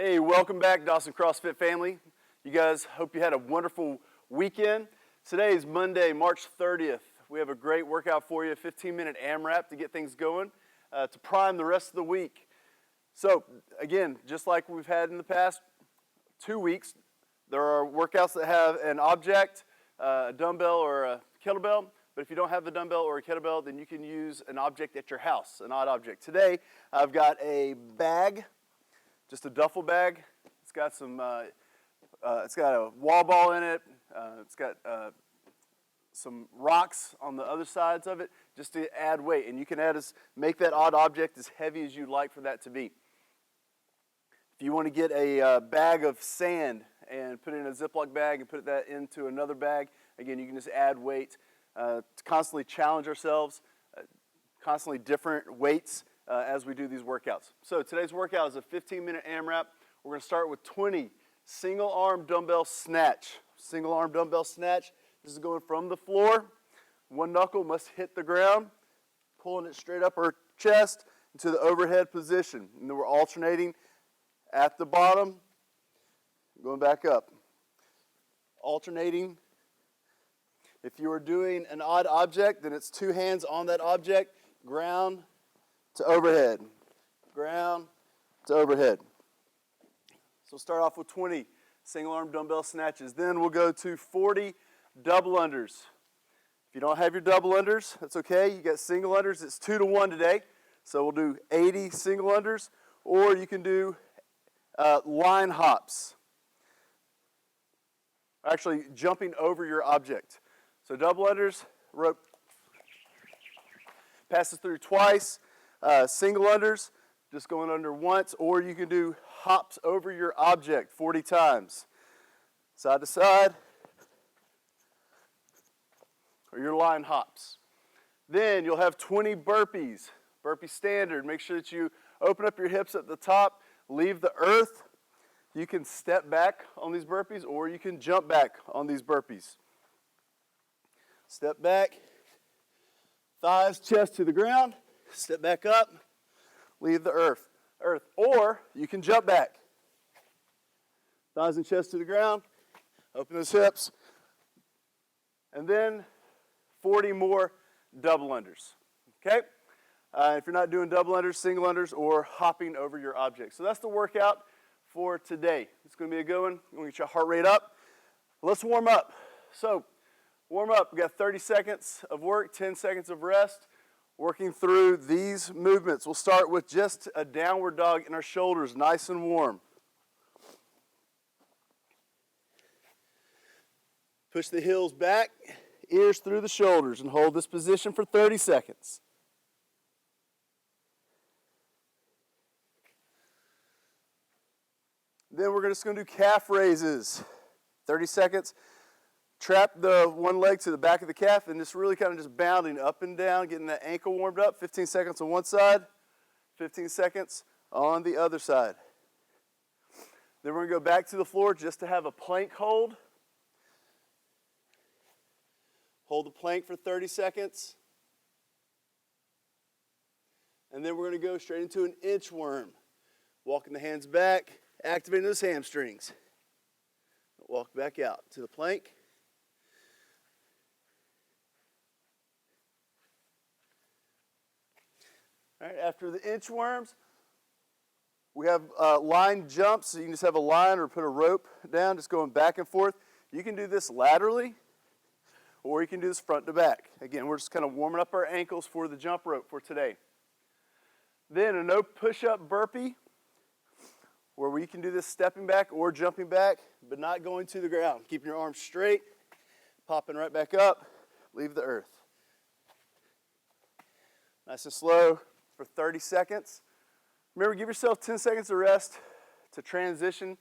Hey, welcome back, Dawson CrossFit family. You guys, hope you had a wonderful weekend. Today is Monday, March 30th. We have a great workout for you, a 15-minute AMRAP to get things going, to prime the rest of the week. So, again, just like we've had in the past 2 weeks, there are workouts that have an object, a dumbbell or a kettlebell. But if you don't have the dumbbell or a kettlebell, then you can use an object at your house, an odd object. Today, I've got a bag. Just a duffel bag. It's got it's got a wall ball in it. It's got some rocks on the other sides of it, just to add weight. And you can make that odd object as heavy as you'd like for that to be. If you want to get a bag of sand and put it in a Ziploc bag and put that into another bag, again, you can just add weight to constantly challenge ourselves, constantly different weights. As we do these workouts. So today's workout is a 15-minute AMRAP. We're going to start with 20 single arm dumbbell snatch. Single arm dumbbell snatch. This is going from the floor. One knuckle must hit the ground, pulling it straight up our chest into the overhead position. And then we're alternating at the bottom, going back up. Alternating. If you are doing an odd object, then it's two hands on that object, ground to overhead, ground to overhead. So we'll start off with 20 single arm dumbbell snatches. Then we'll go to 40 double unders. If you don't have your double unders, that's okay. You got single unders. It's 2 to 1 today. So we'll do 80 single unders, or you can do line hops. Actually, jumping over your object. So double unders, rope passes through twice. Single unders, just going under once, or you can do hops over your object 40 times. Side to side, or your line hops. Then you'll have 20 burpees, burpee standard. Make sure that you open up your hips at the top, leave the earth. You can step back on these burpees, or you can jump back on these burpees. Step back, thighs, chest to the ground. Step back up, leave the earth. Or you can jump back. Thighs and chest to the ground, open those hips. And then 40 more double unders. Okay? If you're not doing double unders, single unders, or hopping over your object. So that's the workout for today. It's going to be a good one. We're going to get your heart rate up. Let's warm up. So, warm up. We've got 30 seconds of work, 10 seconds of rest. Working through these movements. We'll start with just a downward dog in our shoulders, nice and warm. Push the heels back, ears through the shoulders, and hold this position for 30 seconds. Then we're just going to do calf raises. 30 seconds. Trap the one leg to the back of the calf and just really kind of just bounding up and down, getting that ankle warmed up. 15 seconds on one side, 15 seconds on the other side. Then we're going to go back to the floor just to have a plank hold. Hold the plank for 30 seconds. And then we're going to go straight into an inchworm. Walking the hands back, activating those hamstrings. Walk back out to the plank. All right, after the inchworms, we have line jumps. So you can just have a line or put a rope down, just going back and forth. You can do this laterally, or you can do this front to back. Again, we're just kind of warming up our ankles for the jump rope for today. Then a no push-up burpee, where we can do this stepping back or jumping back, but not going to the ground. Keeping your arms straight, popping right back up, leave the earth. Nice and slow. For 30 seconds. Remember, give yourself 10 seconds of rest to transition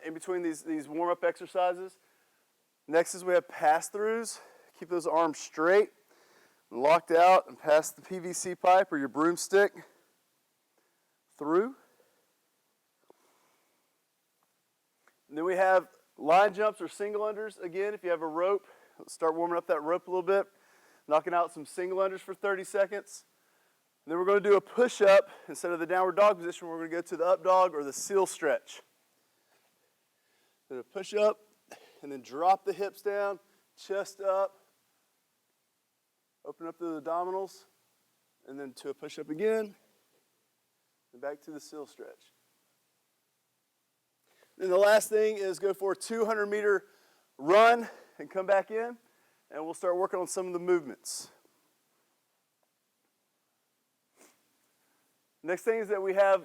in between these warm-up exercises. Next is we have pass-throughs. Keep those arms straight and locked out and pass the PVC pipe or your broomstick through. And then we have line jumps or single unders. Again, if you have a rope, start warming up that rope a little bit. Knocking out some single unders for 30 seconds. And then we're going to do a push-up. Instead of the downward dog position, we're going to go to the up dog or the seal stretch. So a push-up, and then drop the hips down, chest up, open up the abdominals, and then to a push-up again, and back to the seal stretch. Then the last thing is go for a 200-meter run and come back in, and we'll start working on some of the movements. Next thing is that we have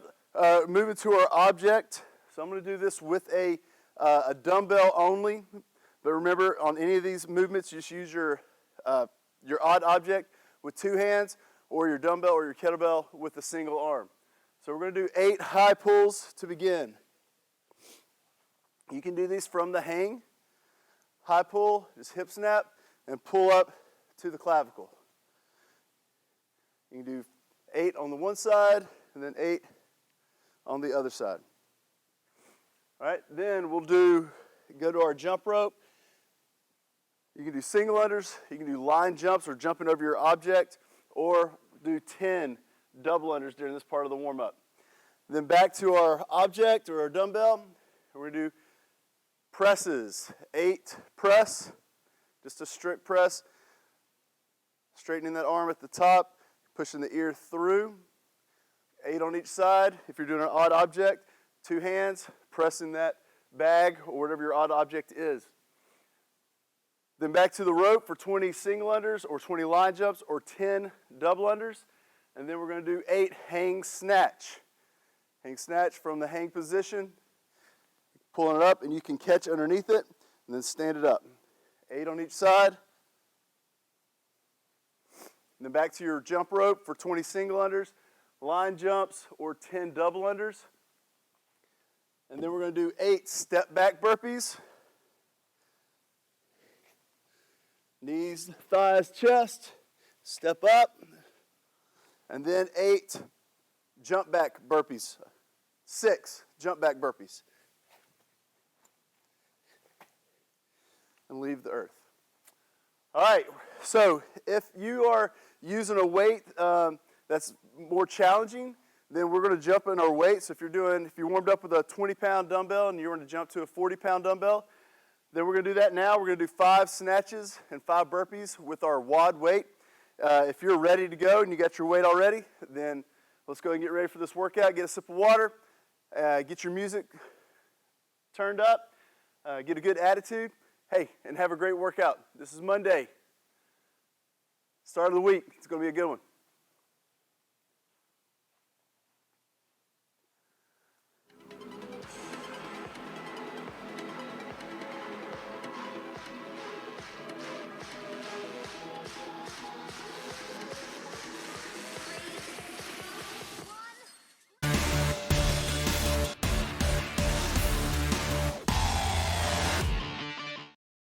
moving to our object. So I'm going to do this with a dumbbell only. But remember, on any of these movements, just use your odd object with 2 hands, or your dumbbell or your kettlebell with a single arm. So we're going to do 8 high pulls to begin. You can do these from the hang. High pull, just hip snap, and pull up to the clavicle. You can do 8 on the one side, and then 8 on the other side. All right, then we'll go to our jump rope. You can do single unders, you can do line jumps or jumping over your object, or do 10 double unders during this part of the warm-up. Then back to our object or our dumbbell, we're going to do presses. 8 press, just a strict press, straightening that arm at the top, pushing the ear through. 8 on each side. If you're doing an odd object, 2 hands, pressing that bag or whatever your odd object is. Then back to the rope for 20 single unders or 20 line jumps or 10 double unders. And then we're going to do 8 hang snatch. Hang snatch from the hang position, pulling it up, and you can catch underneath it and then stand it up. 8 on each side. And then back to your jump rope for 20 single unders, line jumps, or 10 double unders. And then we're going to do 8 step back burpees. Knees, thighs, chest, step up. And then 8 jump back burpees. 6 jump back burpees. And leave the earth. All right, so if you are using a weight that's more challenging, then we're going to jump in our weight. So if you warmed up with a 20-pound dumbbell and you're going to jump to a 40-pound dumbbell, then we're going to do that now. We're going to do 5 snatches and 5 burpees with our WOD weight. If you're ready to go and you got your weight already, then let's go and get ready for this workout. Get a sip of water, get your music turned up, get a good attitude. Hey, and have a great workout. This is Monday, start of the week. It's going to be a good one.